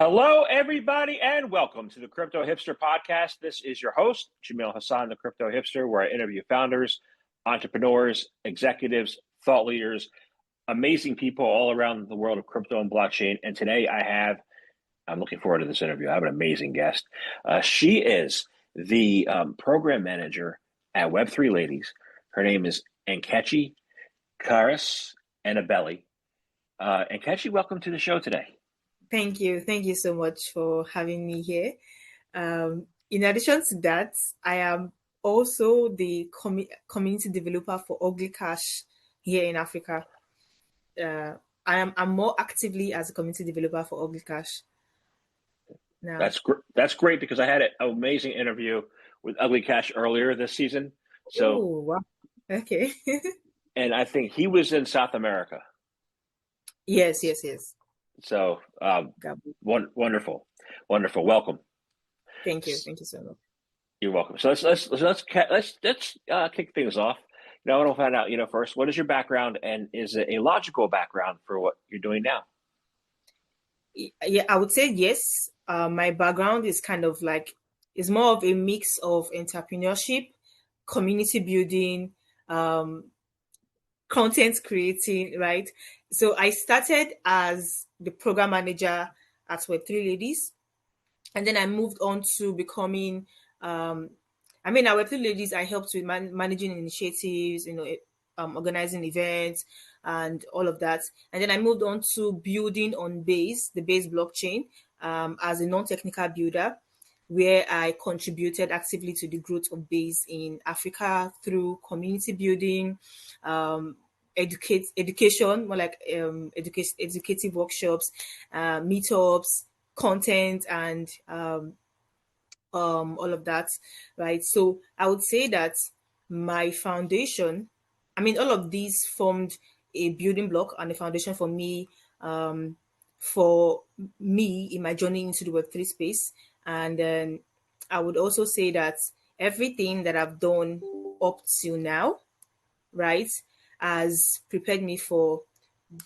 Hello, everybody, and welcome to the Crypto Hipster Podcast. This is your host, Jamil Hassan, the Crypto Hipster, where I interview founders, entrepreneurs, executives, thought leaders, amazing people all around the world of crypto and blockchain. And today I'm looking forward to this interview. I have an amazing guest. She is the program manager at Web3 Ladies. Her name is Nkechi, Charis, Enebeli. Nkechi, welcome to the show today. Thank you. Thank you so much for having me here. In addition to that, I am also the community developer for UGLYCASH here in Africa. I'm more actively as a community developer for UGLYCASH now. That's great because I had an amazing interview with UGLYCASH earlier this season. So, oh, wow. Okay. And I think he was in South America. Yes. So, wonderful. Welcome. Thank you so much. You're welcome. So let's kick things off. I want to find out, first, what is your background, and is it a logical background for what you're doing now? Yeah, I would say yes. My background is kind of like, it's more of a mix of entrepreneurship, community building, content creating, right? So I started as the program manager at Web3 Ladies, and then I moved on to becoming, at Web3 Ladies, I helped with managing initiatives, organizing events and all of that. And then I moved on to building on Base, the Base blockchain, as a non-technical builder, where I contributed actively to the growth of Base in Africa through community building, education, more like educative workshops, meetups, content, and all of that, right? So I would say that my foundation, all of these formed a building block and a foundation for me in my journey into the Web3 space. And then I would also say that everything that I've done up till now, right, has prepared me for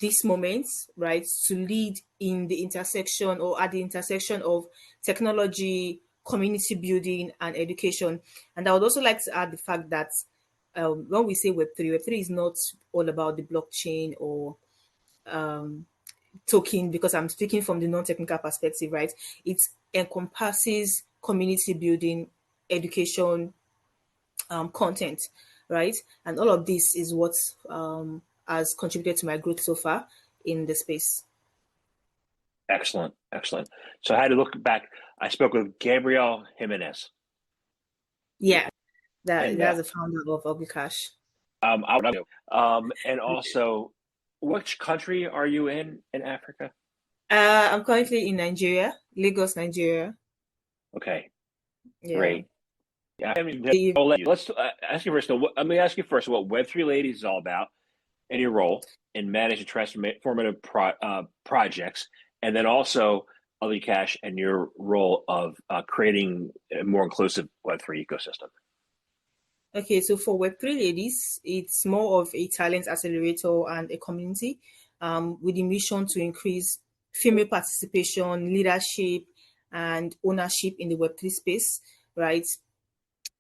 this moment, right, to lead in the intersection or at the intersection of technology, community building, and education. And I would also like to add the fact that when we say Web3 is not all about the blockchain or token, because I'm speaking from the non-technical perspective, right? It encompasses community building, education, content, right? And all of this is what has contributed to my growth so far in the space. Excellent. So I had to look back. I spoke with Gabriel Jimenez. Yeah, that's the founder of UGLYCASH. And also, which country are you in Africa? I'm currently in Nigeria, Lagos, Nigeria. Okay, yeah. Great. Yeah, let's ask you first. Let me ask you first what Web3 Ladies is all about, and your role in managing transformative projects, and then also UGLYCASH and your role of creating a more inclusive Web3 ecosystem. Okay, so for Web3 Ladies, it's more of a talent accelerator and a community with the mission to increase female participation, leadership, and ownership in the Web3 space, right?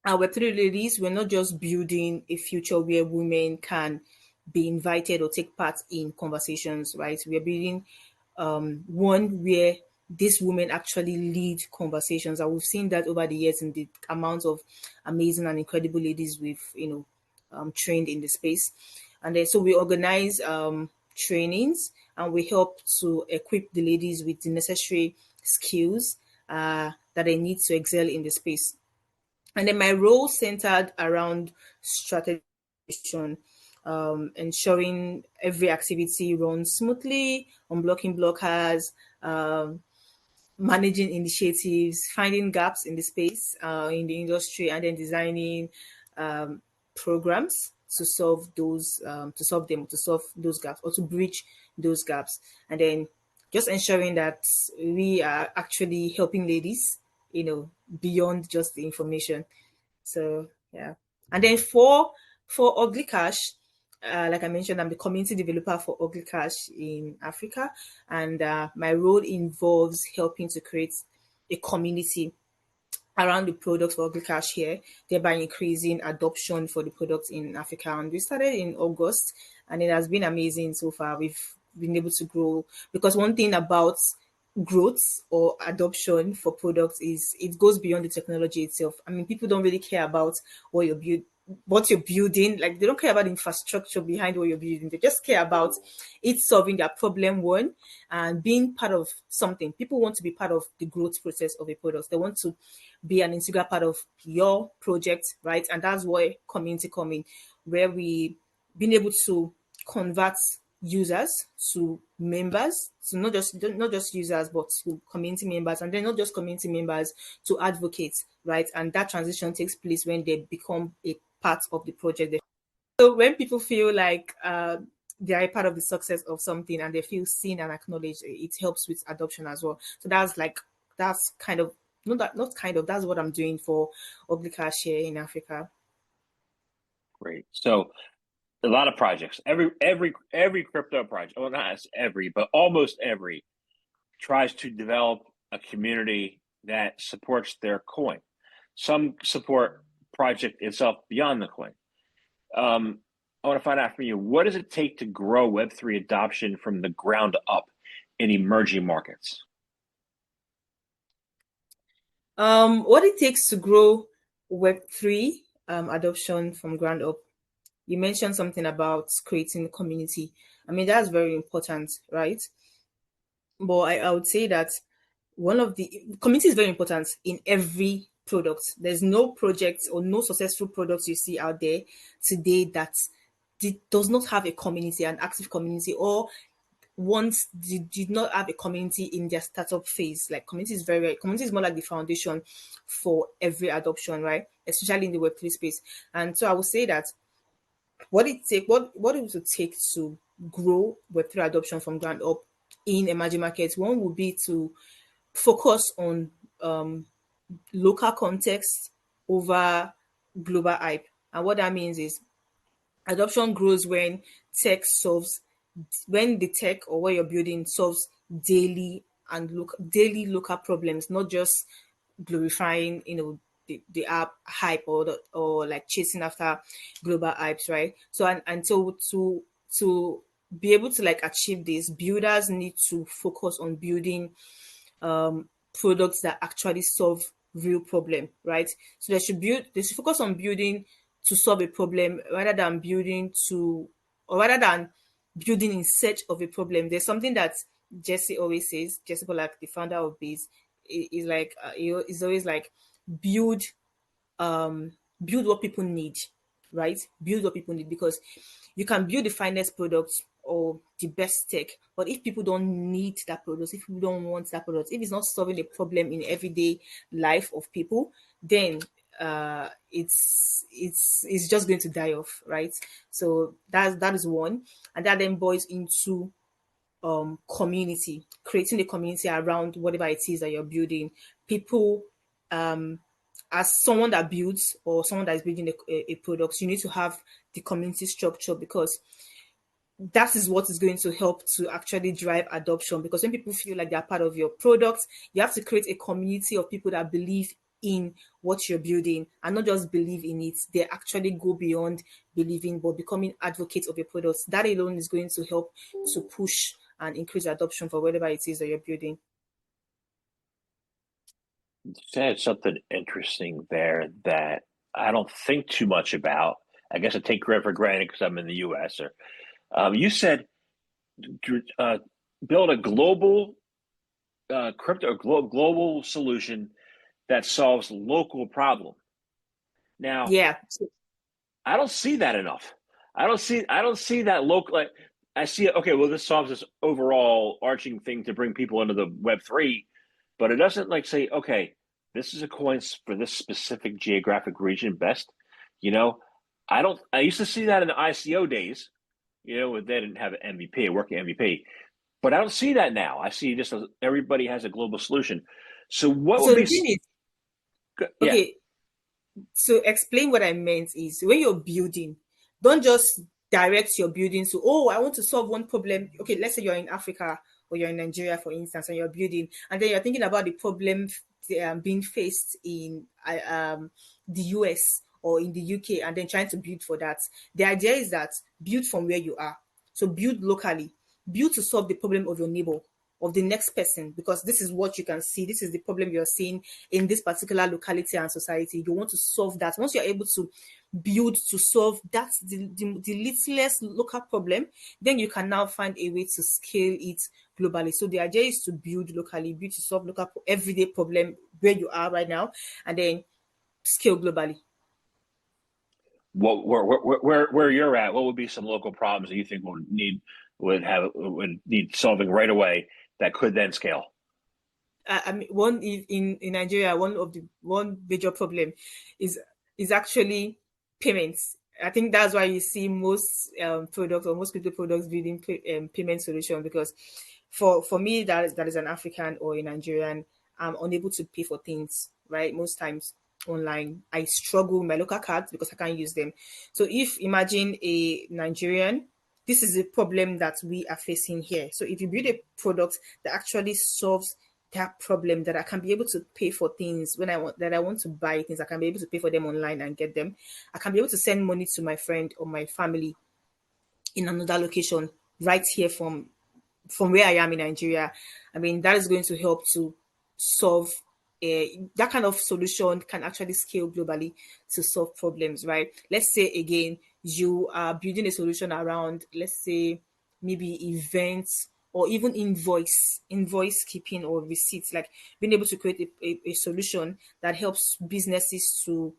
Our Web3 Ladies, we're not just building a future where women can be invited or take part in conversations, right? We're building one where these women actually lead conversations. And we've seen that over the years in the amount of amazing and incredible ladies we've, trained in the space. And then so we organize trainings, and we help to equip the ladies with the necessary skills that they need to excel in the space. And then my role centered around strategy, ensuring every activity runs smoothly, unblocking blockers, managing initiatives, finding gaps in the space, in the industry, and then designing programs to solve those gaps or to bridge those gaps. And then just ensuring that we are actually helping ladies, beyond just the information. So yeah. And then for UGLYCASH, like I mentioned, I'm the community developer for UGLYCASH in Africa, and my role involves helping to create a community around the products for UGLYCASH here, thereby increasing adoption for the products in Africa. And we started in August, and it has been amazing so far. We've been able to grow because one thing about growth or adoption for products is it goes beyond the technology itself. I mean, people don't really care about what what you're building. Like, they don't care about the infrastructure behind what you're building. They just care about it solving their problem one and being part of something. People want to be part of the growth process of a product. They want to be an integral part of your project, right? And that's where community come in, where we been able to convert users to members, so not just users, but to community members, and then not just community members to advocates, right? And that transition takes place when they become a part of the project. So when people feel like they are a part of the success of something and they feel seen and acknowledged, it helps with adoption as well. So that's kind of not kind of that's what I'm doing for UGLYCASH here in Africa. Great. So a lot of projects. Every crypto project, well, not every, but almost every, tries to develop a community that supports their coin. Some support project itself beyond the coin. I want to find out from you, what does it take to grow Web3 adoption from the ground up in emerging markets? What it takes to grow Web3 adoption from ground up. You mentioned something about creating a community. I mean, that's very important, right? But I would say that one of the community is very important in every product. There's no project or no successful products you see out there today that does not have a community, an active community, or once did not have a community in their startup phase. Like, community is more like the foundation for every adoption, right? Especially in the Web3 space. And so I would say that what it would take to grow Web3 adoption from ground up in emerging markets, one would be to focus on local context over global hype. And what that means is adoption grows when the tech or what you're building solves daily local problems, not just glorifying, the app hype or like chasing after global hypes, right? So and so to be able to like achieve this, builders need to focus on building products that actually solve real problem, right? So they should focus on building to solve a problem rather than building in search of a problem. There's something that Jesse always says. Jesse Polak, the founder of Biz, is like is always like build build what people need, right? Build what people need, because you can build the finest product or the best tech, but if people don't need that product, if people don't want that product, if it's not solving a problem in everyday life of people, then it's just going to die off, right? So that is one, and that then boils into community, creating a community around whatever it is that you're building. People, as someone that builds or someone that is building a product, you need to have the community structure, because that is what is going to help to actually drive adoption. Because when people feel like they're part of your product, you have to create a community of people that believe in what you're building, and not just believe in it, they actually go beyond believing but becoming advocates of your products. That alone is going to help to push and increase adoption for whatever it is that you're building. You said something interesting there that I don't think too much about. I guess I take credit for granted because I'm in the US. Or you said build a global global solution that solves local problem. Now, Yeah. I don't see that enough. I don't see that local. Like, I see it. Okay, well, this solves this overall arching thing to bring people into the Web3, but it doesn't like say, okay, this is a coin for this specific geographic region best. You know, I don't. I used to see that in the ICO days. You know, they didn't have an MVP, a working MVP, but I don't see that now. I see just everybody has a global solution. So what So would the be? thing is, Yeah. okay, so explain what I meant is when you're building, don't just direct your building to, oh, I want to solve one problem. Okay, let's say you're in Africa or you're in Nigeria, for instance, and you're building, and then you're thinking about the problem being faced in the US or in the UK, and then trying to build for that. The idea is that build from where you are. So build locally, build to solve the problem of your neighbor, of the next person, because this is what you can see. This is the problem you're seeing in this particular locality and society. You want to solve that. Once you're able to build to solve that, the littlest local problem, then you can now find a way to scale it globally. So the idea is to build locally, build to solve local everyday problem where you are right now, and then scale globally. Where you're at, what would be some local problems that you think would need solving right away that could then scale? I mean, one in Nigeria, one major problem is actually payments. I think that's why you see most products or most crypto products building payment solution, because for me that is an African or a Nigerian, I'm unable to pay for things, right? Most times online, I struggle with my local cards because I can't use them. So if imagine a Nigerian, this is a problem that we are facing here. So if you build a product that actually solves that problem, that I can be able to pay for things when I want to buy things, I can be able to pay for them online and get them. I can be able to send money to my friend or my family in another location right here from where I am in Nigeria. I mean, that is going to help to solve that kind of solution can actually scale globally to solve problems, right? Let's say again, you are building a solution around, let's say, maybe events or even invoice keeping or receipts, like being able to create a solution that helps businesses to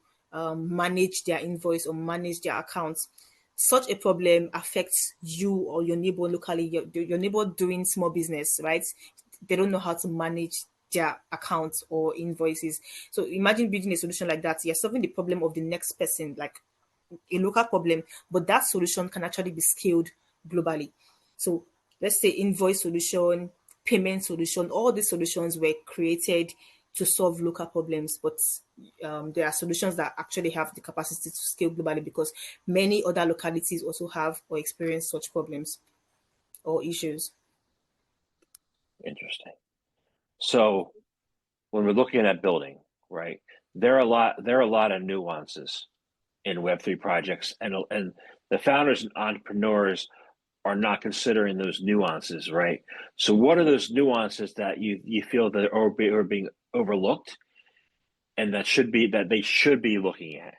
manage their invoice or manage their accounts. Such a problem affects you or your neighbor locally, your neighbor doing small business, right? They don't know how to manage their accounts or invoices. So imagine building a solution like that. You're solving the problem of the next person, like a local problem, but that solution can actually be scaled globally. So let's say invoice solution, payment solution, all these solutions were created to solve local problems, but there are solutions that actually have the capacity to scale globally because many other localities also have or experience such problems or issues. Interesting. So when we're looking at building, right, there are a lot of nuances in Web3 projects, and the founders and entrepreneurs are not considering those nuances, right? So what are those nuances that you feel that are being overlooked and that they should be looking at?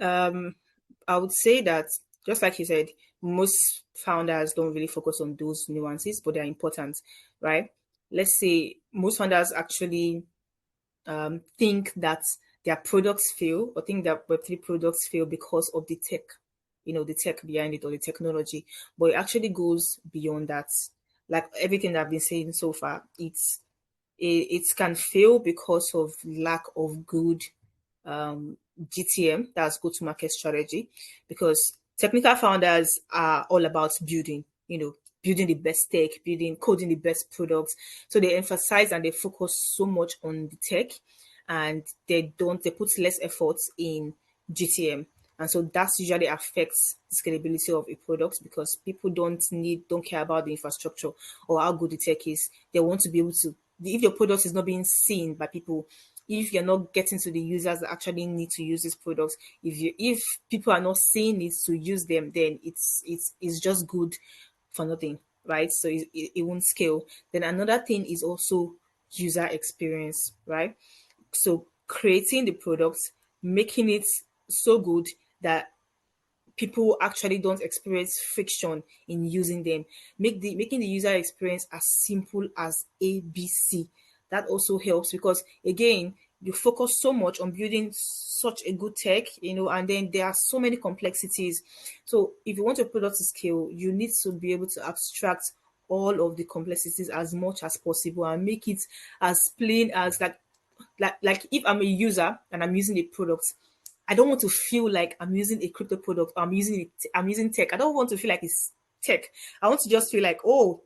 I would say that, just like you said, most founders don't really focus on those nuances, but they're important, right? Let's say most founders actually think that their products fail or think that Web3 products fail because of the tech, the tech behind it or the technology. But it actually goes beyond that. Like everything that I've been saying so far, it can fail because of lack of good GTM, that's go to market strategy, because technical founders are all about building, building the best tech, coding the best products. So they emphasize and they focus so much on the tech, and they put less effort in GTM. And so that usually affects the scalability of a product because people don't care about the infrastructure or how good the tech is. They want to be able to, if your product is not being seen by people, if you're not getting to the users that actually need to use these products, if people are not seeing it to use them, then it's just good for nothing, right? So it won't scale. Then another thing is also user experience, right? So creating the products, making it so good that people actually don't experience friction in using them. Making the user experience as simple as ABC. That also helps because again, you focus so much on building such a good tech, and then there are so many complexities. So if you want your product to scale, you need to be able to abstract all of the complexities as much as possible and make it as plain as like if I'm a user and I'm using a product, I don't want to feel like I'm using a crypto product. Or I'm using tech. I don't want to feel like it's tech. I want to just feel like, oh,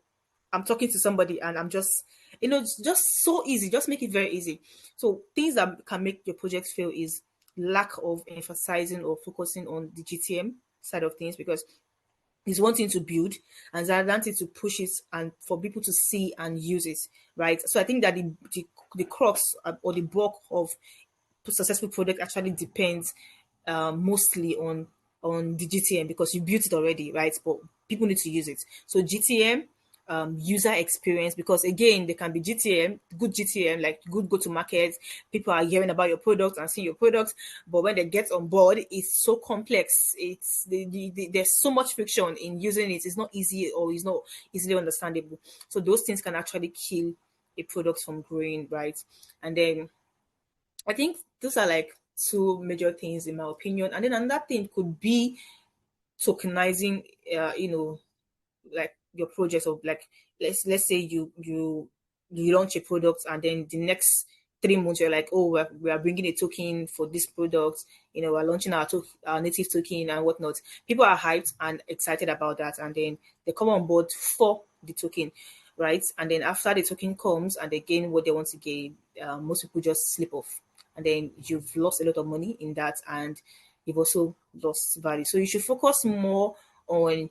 I'm talking to somebody and I'm just, it's just so easy. Just make it very easy. So things that can make your project fail is lack of emphasizing or focusing on the GTM, side of things, because it's one thing to build and it's another thing to push it and for people to see and use it, right? So I think that the crux or the bulk of successful product actually depends mostly on the GTM, because you built it already, right? But people need to use it. So GTM, user experience, because again, there can be GTM, good GTM, like good go to market. People are hearing about your product and seeing your product, but when they get on board, it's so complex. It's there's so much friction in using it. It's not easy, or it's not easily understandable. So those things can actually kill a product from growing, right? And then I think those are like two major things in my opinion. And then another thing could be tokenizing, like your project, of like, let's say you launch a product and then the next 3 months you're like, oh, we are bringing a token for this product, we're launching our native token and whatnot. People are hyped and excited about that, and then they come on board for the token, right? And then after the token comes and they gain what they want to gain, most people just slip off, and then you've lost a lot of money in that, and you've also lost value. So you should focus more on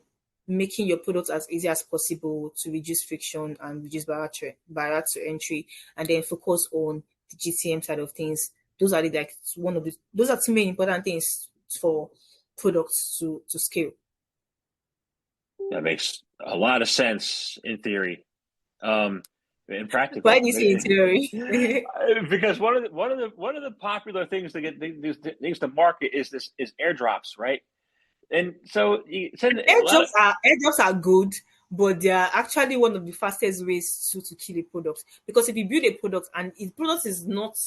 making your product as easy as possible to reduce friction and reduce barrier to entry, and then focus on the GTM side of things. Those are those are two main important things for products to scale. That makes a lot of sense in theory. In practical. Why do you say in theory? Because one of the popular things to get things to market is airdrops, right? And so airdrops are good, but they are actually one of the fastest ways to kill a product. Because if you build a product and the product is not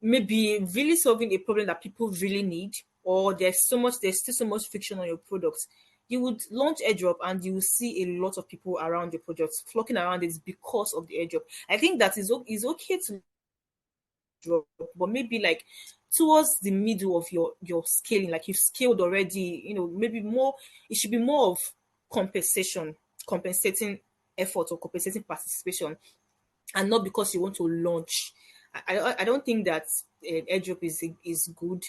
maybe really solving a problem that people really need, or there's still so much friction on your product, you would launch airdrop and you will see a lot of people around your product flocking around it because of the airdrop. I think that is okay to drop, but maybe like towards the middle of your scaling, like you've scaled already, maybe more, it should be more of compensating effort or compensating participation, and not because you want to launch. I don't think that airdrop is good.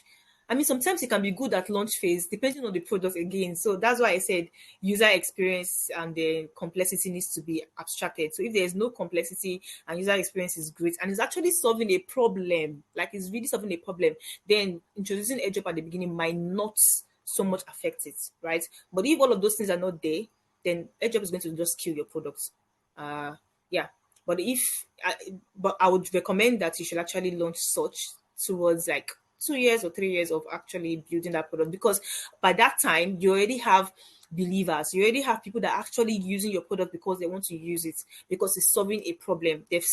I mean, sometimes it can be good at launch phase, depending on the product again. So that's why I said user experience and the complexity needs to be abstracted. So if there's no complexity and user experience is great and it's actually solving a problem, like it's really solving a problem, then introducing airdrop at the beginning might not so much affect it, right? But if all of those things are not there, then airdrop is going to just kill your product. Yeah. But I would recommend that you should actually launch such towards like 2 years or 3 years of actually building that product, because by that time you already have believers, you already have people that are actually using your product because they want to use it, because it's solving a problem they've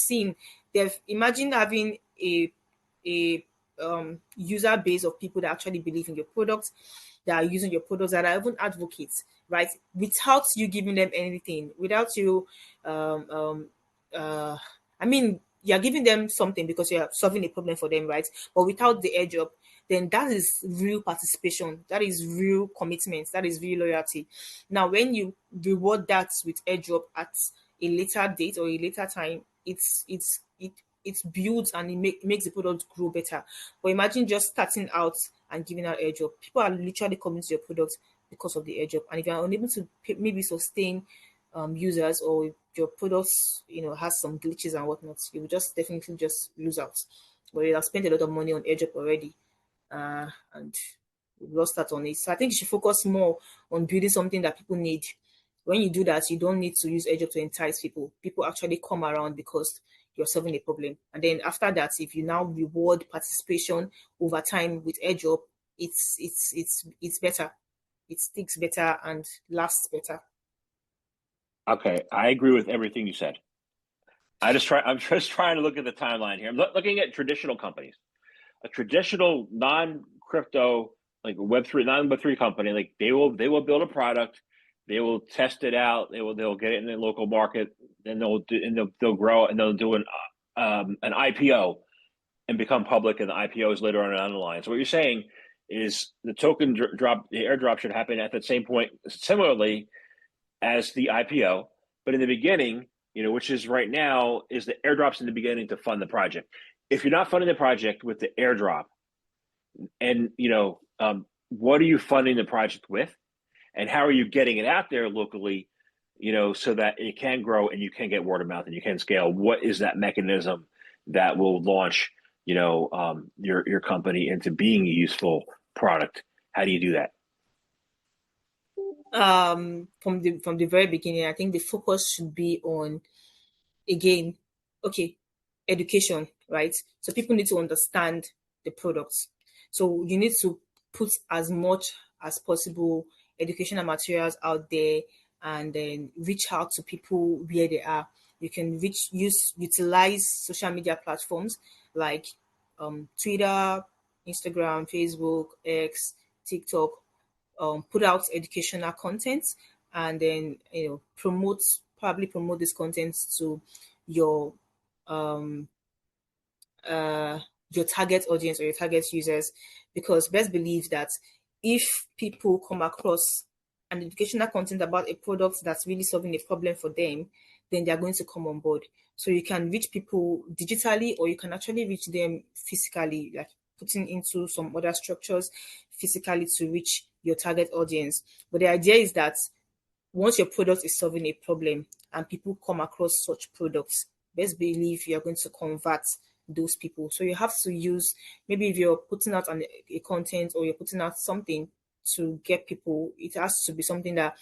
imagine having a user base of people that actually believe in your product, that are using your products, that are even advocates, right? Without you giving them anything, without you I mean, you're giving them something because you're solving a problem for them, right? But without the airdrop, then that is real participation. That is real commitment. That is real loyalty. Now, when you reward that with airdrop at a later date or a later time, it builds and it makes the product grow better. But imagine just starting out and giving out airdrop. People are literally coming to your product because of the airdrop. And if you're unable to maybe sustain users, or your products, has some glitches and whatnot, you will just definitely just lose out. But you have spent a lot of money on airdrop already, and you've lost that on it. So I think you should focus more on building something that people need. When you do that, you don't need to use airdrop to entice people. People actually come around because you're solving a problem. And then after that, if you now reward participation over time with airdrop, it's better. It sticks better and lasts better. Okay, I agree with everything you said. I'm just trying to look at the timeline here. I'm looking at traditional companies. A traditional non-crypto, like Web3, non-Web3 company, like they will build a product, they will test it out, they'll get it in the local market, then they'll grow, and they'll do an IPO and become public, and the IPOs later on down the line. So what you're saying is the token drop, the airdrop should happen at the same point, similarly as the IPO, but in the beginning, which is right now, is the airdrops in the beginning to fund the project. If you're not funding the project with the airdrop, and what are you funding the project with, and how are you getting it out there locally, so that it can grow and you can get word of mouth and you can scale? What is that mechanism that will launch, your company into being a useful product? How do you do that? From the very beginning, I think the focus should be on, again, okay, education, right? So people need to understand the products. So you need to put as much as possible educational materials out there, and then reach out to people where they are. You can utilize social media platforms like Twitter, Instagram, Facebook, X, TikTok, put out educational content, and then probably promote this content to your um uh your target audience or your target users, because best believe that if people come across an educational content about a product that's really solving a problem for them, then they're going to come on board. So you can reach people digitally, or you can actually reach them physically, like putting into some other structures physically to reach your target audience. But the idea is that once your product is solving a problem and people come across such products, best believe you're going to convert those people. So you have to use, maybe if you're putting out a content, or you're putting out something to get people, it has to be something that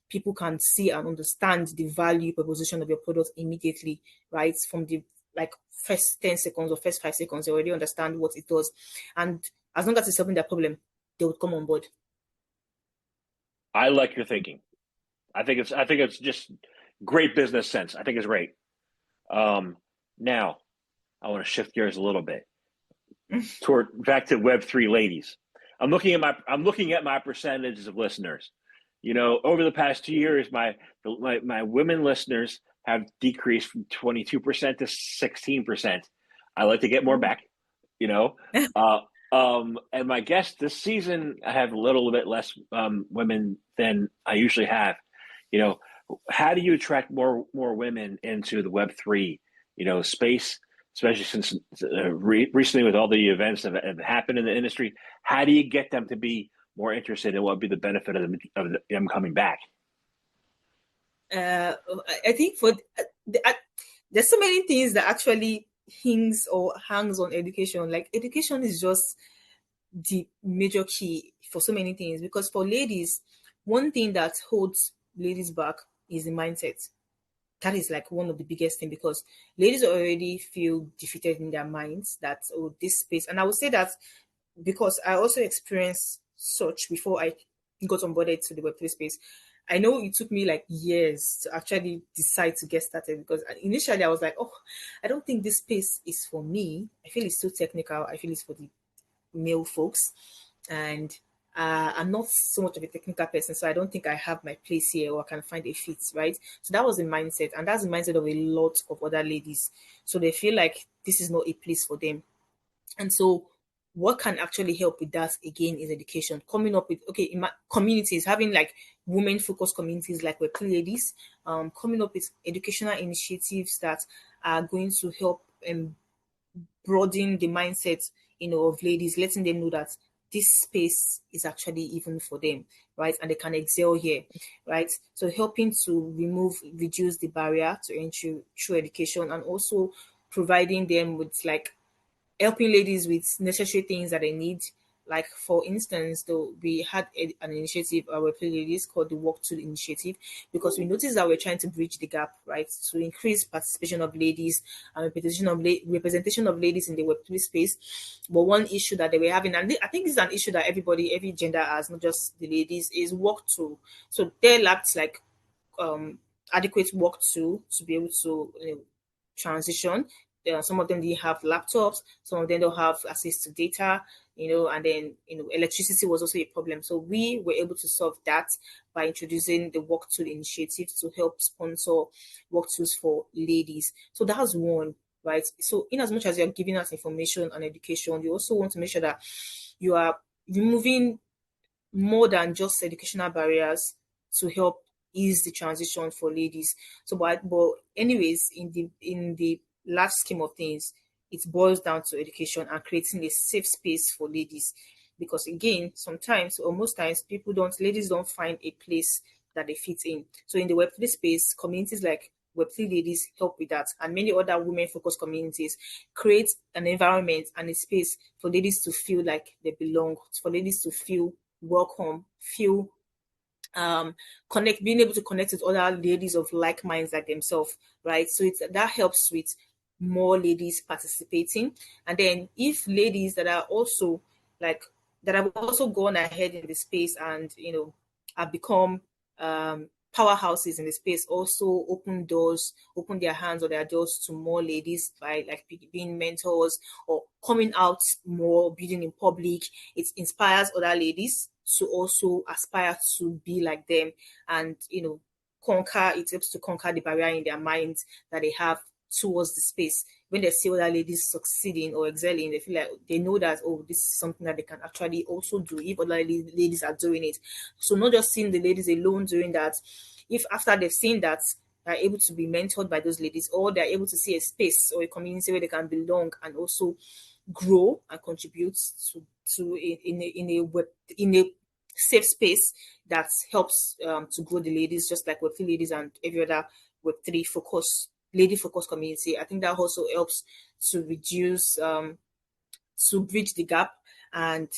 people can see and understand the value proposition of your product immediately, right? From the like first 10 seconds or first 5 seconds, they already understand what it does. And as long as it's solving their problem, they would come on board. I like your thinking. I think it's just great business sense. I think it's great. Now I want to shift gears a little bit toward back to Web3 ladies. I'm looking at my percentages of listeners. Over the past 2 years, my women listeners have decreased from 22% to 16%. I like to get more back. You know, uh, and my guest this season, I have a little bit less women than I usually have. You know, how do you attract more women into the Web3, space, especially since recently with all the events that have happened in the industry? How do you get them to be more interested in what would be the benefit of them coming back? I think there's so many things that actually hangs on education. Like education is just the major key for so many things, because for ladies, one thing that holds ladies back is the mindset. That is like one of the biggest thing, because ladies already feel defeated in their minds that, oh, this space. And I would say that because I also experienced such before I got onboarded to the Web3 space. I know it took me like years to actually decide to get started, because initially I was like, oh, I don't think this space is for me. I feel it's too technical. I feel it's for the male folks. And I'm not so much of a technical person, so I don't think I have my place here, or I can find a fit, right? So that was the mindset, and that's the mindset of a lot of other ladies. So they feel like this is not a place for them. And so, what can actually help with that again is education. Coming up with, okay, in my communities, having like women focused communities like we're ladies, coming up with educational initiatives that are going to help broaden the mindset, of ladies, letting them know that this space is actually even for them, right? And they can excel here, right? So helping to reduce the barrier to entry through education, and also providing them with like helping ladies with necessary things that they need. Like for instance, though, we had an initiative, our ladies, called the Work Tool Initiative, because we noticed that we're trying to bridge the gap, right, to increase participation of ladies and representation of ladies in the Web3 space. But one issue that they were having, and I think this is an issue that every gender has, not just the ladies, is work tool. So they lacked like um adequate work tool to be able to transition. Some of them didn't have laptops, some of them don't have access to data, and then electricity was also a problem. So we were able to solve that by introducing the work tool initiative to help sponsor work tools for ladies. So that was one, right? So in as much as you're giving us information and education, you also want to make sure that you are removing more than just educational barriers to help ease the transition for ladies. So, but anyways, in the large scheme of things, it boils down to education and creating a safe space for ladies. because again, sometimes or most times ladies don't find a place that they fit in. So in the Web3 space, communities like Web3 ladies help with that, and many other women-focused communities create an environment and a space for ladies to feel like they belong, for ladies to feel welcome, feel being able to connect with other ladies of like minds like themselves, right? So that helps with more ladies participating. And then if ladies that are also like that have also gone ahead in the space and have become powerhouses in the space, also open their hands or their doors to more ladies by like being mentors or coming out more, building in public. It inspires other ladies to also aspire to be like them, and it helps to conquer the barrier in their minds that they have towards the space. When they see other ladies succeeding or excelling, they feel like they know that, oh, this is something that they can actually also do if other ladies are doing it. So not just seeing the ladies alone doing that, if after they've seen that, they're able to be mentored by those ladies, or they're able to see a space or a community where they can belong and also grow and contribute to in a safe space that helps to grow the ladies, just like Web3 ladies and every other Web3 lady focused community. I think that also helps to reduce to bridge the gap and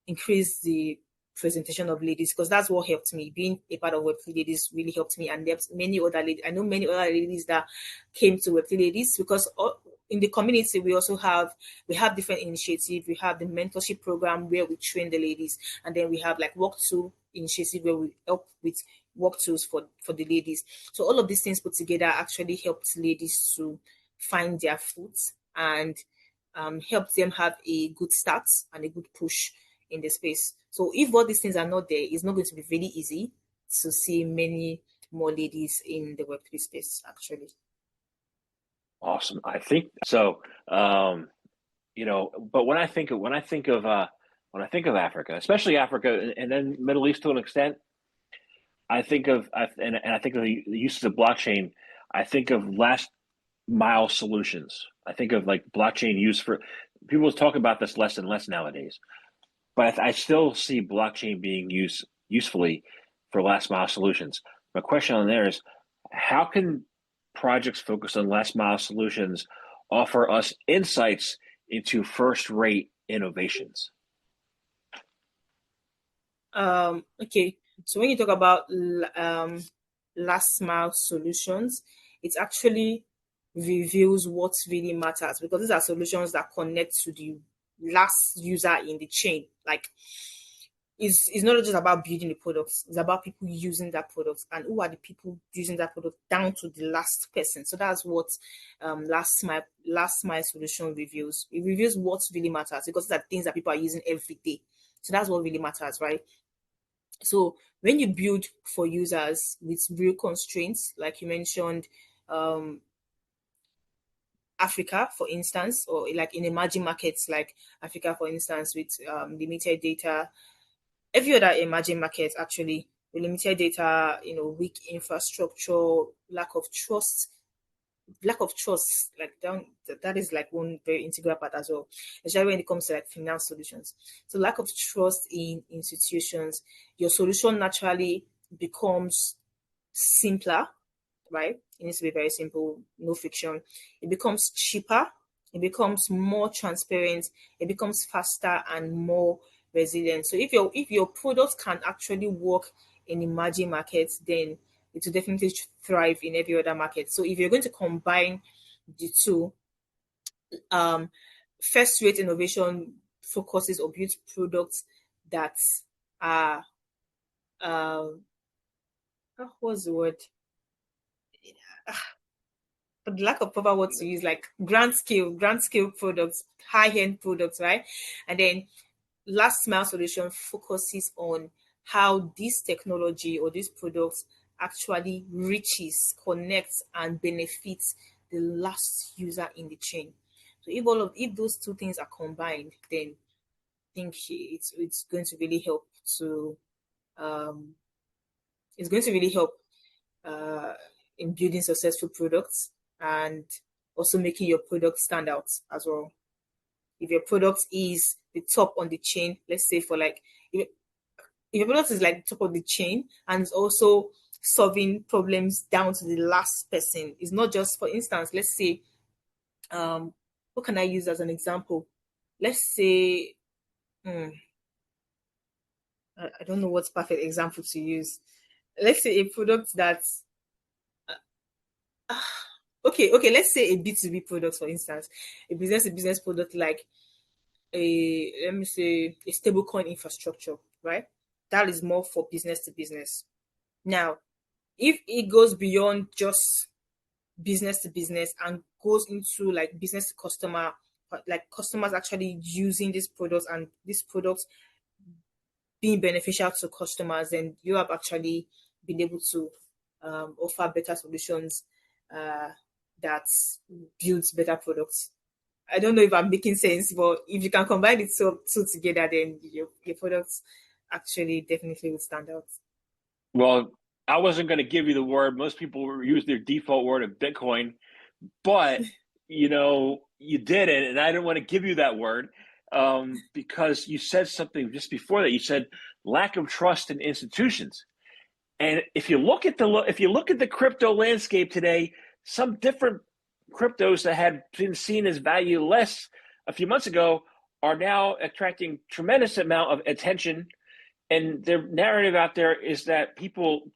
increase the presentation of ladies, because that's what helped me. Being a part of Web3 ladies really helped me, and there's many other ladies. I know many other ladies that came to Web3 ladies because in the community we have different initiatives. We have the mentorship program where we train the ladies, and then we have like work tool initiative where we help with work tools for the ladies. So all of these things put together actually helped ladies to find their foot and help them have a good start and a good push in the space. So if all these things are not there, it's not going to be very easy to see many more ladies in the Web3 space, actually. Awesome. I think so. But when I think of Africa, especially Africa, and then Middle East to an extent, I think of the uses of blockchain. I think of last mile solutions. I think of like blockchain used for people talk about this less and less nowadays, but I still see blockchain being used usefully for last mile solutions. My question on there is, how can projects focused on last mile solutions offer us insights into first rate innovations? Okay, so when you talk about last mile solutions, it actually reveals what really matters, because these are solutions that connect to the last user in the chain. Like it's not just about building the products, it's about people using that product, and who are the people using that product down to the last person. So that's what last mile solution reveals. It reveals what really matters, because these are things that people are using every day. So that's what really matters, right? So when you build for users with real constraints, like you mentioned, Africa, for instance, or like in emerging markets like Africa, for instance, with limited data, every other emerging market actually with limited data, weak infrastructure, lack of trust, like that is like one very integral part as well, especially when it comes to like finance solutions. So lack of trust in institutions, your solution naturally becomes simpler, right? It needs to be very simple, no friction. It becomes cheaper, it becomes more transparent, it becomes faster and more resilient. So if your product can actually work in emerging markets, then it will definitely thrive in every other market. So if you're going to combine the two, first rate innovation focuses or builds products that are what's the word? For the lack of proper word to use, like grand scale products, high end products, right? And then last mile solution focuses on how this technology or this product actually reaches, connects, and benefits the last user in the chain. So if those two things are combined, then I think it's going to really help to it's going to really help in building successful products and also making your product stand out as well. If your product is the top on the chain, let's say for like if your product is like the top of the chain and it's also solving problems down to the last person. It's not just, for instance, let's say, what can I use as an example? Let's say, I don't know what's perfect example to use. Let's say a product that, okay, let's say a B2B product, for instance, a business to business product like let me say, a stablecoin infrastructure, right? That is more for business to business. Now, if it goes beyond just business to business and goes into like business to customer, like customers actually using these products and these products being beneficial to customers, then you have actually been able to offer better solutions that builds better products. I don't know if I'm making sense, but if you can combine the two together, then your products actually definitely would stand out. Well, I wasn't going to give you the word. Most people use their default word of Bitcoin, but you did it, and I didn't want to give you that word because you said something just before that. You said lack of trust in institutions, and if you look at the crypto landscape today, some different cryptos that had been seen as valueless a few months ago are now attracting tremendous amount of attention, and the narrative out there is that people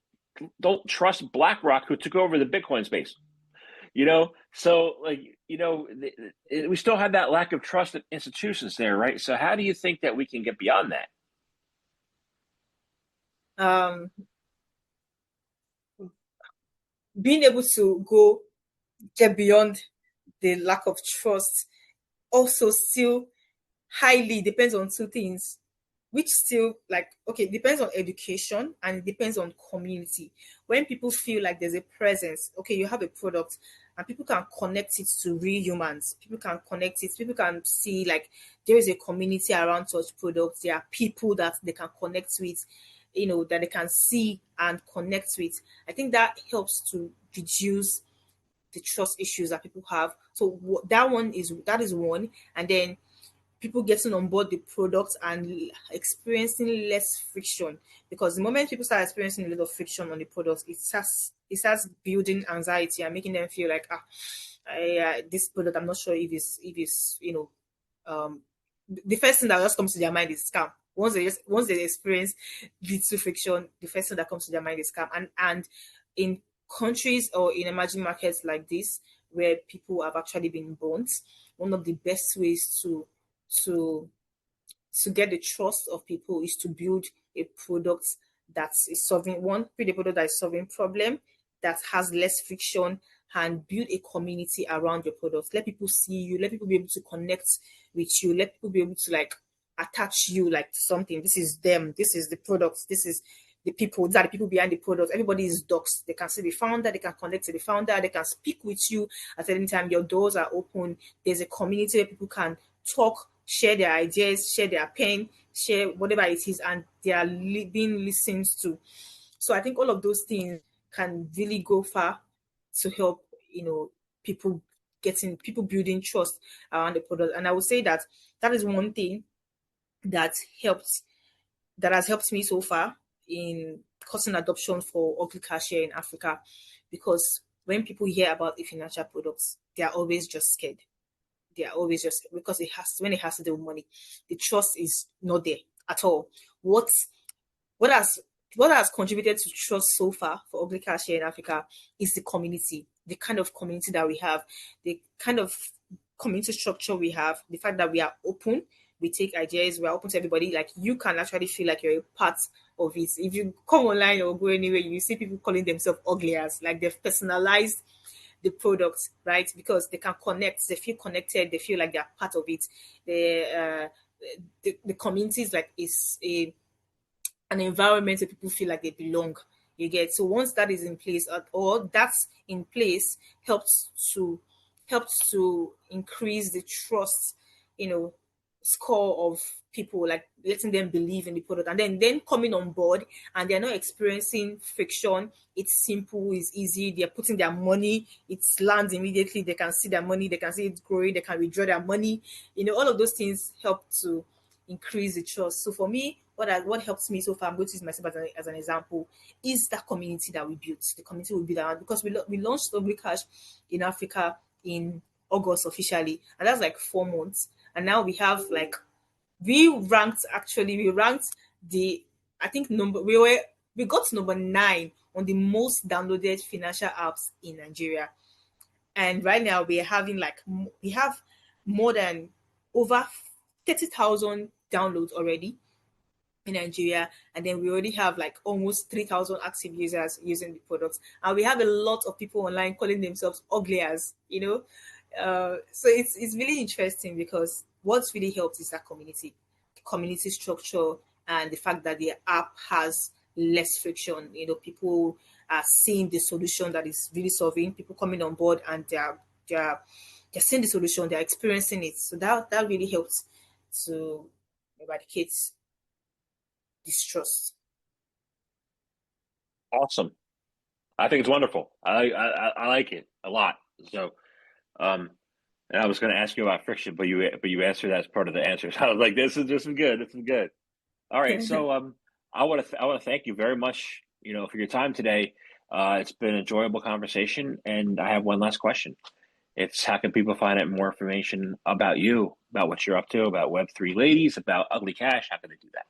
don't trust BlackRock, who took over the Bitcoin space. So we still have that lack of trust in institutions there, right? So how do you think that we can get beyond that? Being able to get beyond the lack of trust also still highly depends on two things, which still like, okay, depends on education and it depends on community. When people feel like there's a presence, okay, you have a product and people can connect it to real humans, people can connect it, people can see like there is a community around such products, there are people that they can connect with, that they can see and connect with. I think that helps to reduce the trust issues that people have. So that is one. And then people getting on board the product and experiencing less friction, because the moment people start experiencing a lot of friction on the product, it starts building anxiety and making them feel like this product, I'm not sure if it's the first thing that just comes to their mind is scam. Once they experience little friction, the first thing that comes to their mind is scam. And in countries or in emerging markets like this, where people have actually been burnt, one of the best ways to get the trust of people is to build a product that is build a product that is solving problem, that has less friction, and build a community around your product. Let people see you, let people be able to connect with you, let people be able to like attach you like something. This is them, this is the product, this is the people, these are the people behind the product. Everybody is docs. They can see the founder, they can connect to the founder, they can speak with you at any time. Your doors are open. There's a community where people can talk, share their ideas, share their pain, share whatever it is, and they are being listened to. So I think all of those things can really go far to help, people building trust around the product. And I would say that is one thing that has helped me so far in causing adoption for UGLYCASH here in Africa, because when people hear about the financial products, they are always just scared. They are always just, because when it has to do with money, the trust is not there at all. What has contributed to trust so far for UGLYCASH here in Africa is the community, the kind of community that we have, the kind of community structure we have, the fact that we are open, we take ideas, we're open to everybody. Like, you can actually feel like you're a part of it. If you come online or go anywhere, you see people calling themselves ugliers, like they've personalized the product, right? Because they can connect, they feel connected, they feel like they're part of it. The community is like an environment where people feel like they belong. You get, so once that is in place, or that's in place, helps to increase the trust, score of people, like letting them believe in the product, and then coming on board, and they're not experiencing friction. It's simple, it's easy, they're putting their money, it lands immediately, they can see their money, they can see it growing, they can withdraw their money. All of those things help to increase the trust. So for me, what helps me so far, I'm going to use myself as an example, is that community that we built. The community we built around, because we launched UGLYCASH in Africa in August officially, and that's like 4 months. And now we have like we ranked the I think number we got to number 9 on the most downloaded financial apps in Nigeria. And right now we have more than over 30,000 downloads already in Nigeria, and then we already have like almost 3,000 active users using the products, and we have a lot of people online calling themselves ugliers, you know. So it's really interesting, because what's really helped is that community structure, and the fact that the app has less friction. You know, people are seeing the solution that is really solving. People coming on board, and they're they're seeing the solution, they're experiencing it. So that really helps to eradicate distrust. Awesome. I think it's wonderful. I like it a lot. So, and I was going to ask you about friction, but you answered that as part of the answer. So I was like, this is good. This is good. All right. So, I want to thank you very much, for your time today. It's been an enjoyable conversation, and I have one last question. It's how can people find out more information about you, about what you're up to, about Web3 ladies, about UGLYCASH? How can they do that?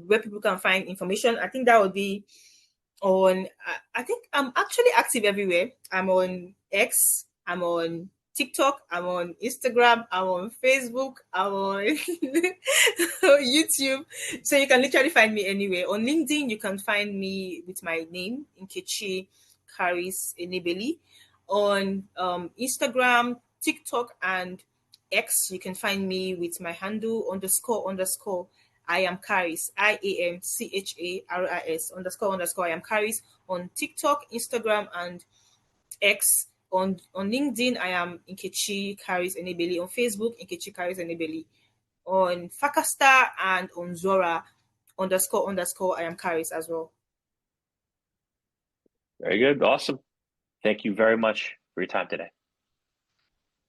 Where people can find information, I think that would be on. I think I'm actually active everywhere. I'm on X. I'm on TikTok. I'm on Instagram. I'm on Facebook. I'm on YouTube. So you can literally find me anywhere. On LinkedIn, you can find me with my name, Nkechi Charis Enebeli. On Instagram, TikTok, and X, you can find me with my handle __ I am Charis, IAMCHARIS __ I am Charis on TikTok, Instagram, and X. On LinkedIn, I am Nkechi Charis Enebeli. On Facebook, Nkechi Charis Enebeli. On Fakastar and on Zora __ I am Charis as well. Very good. Awesome. Thank you very much for your time today.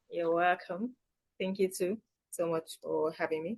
You're welcome. Thank you too so much for having me.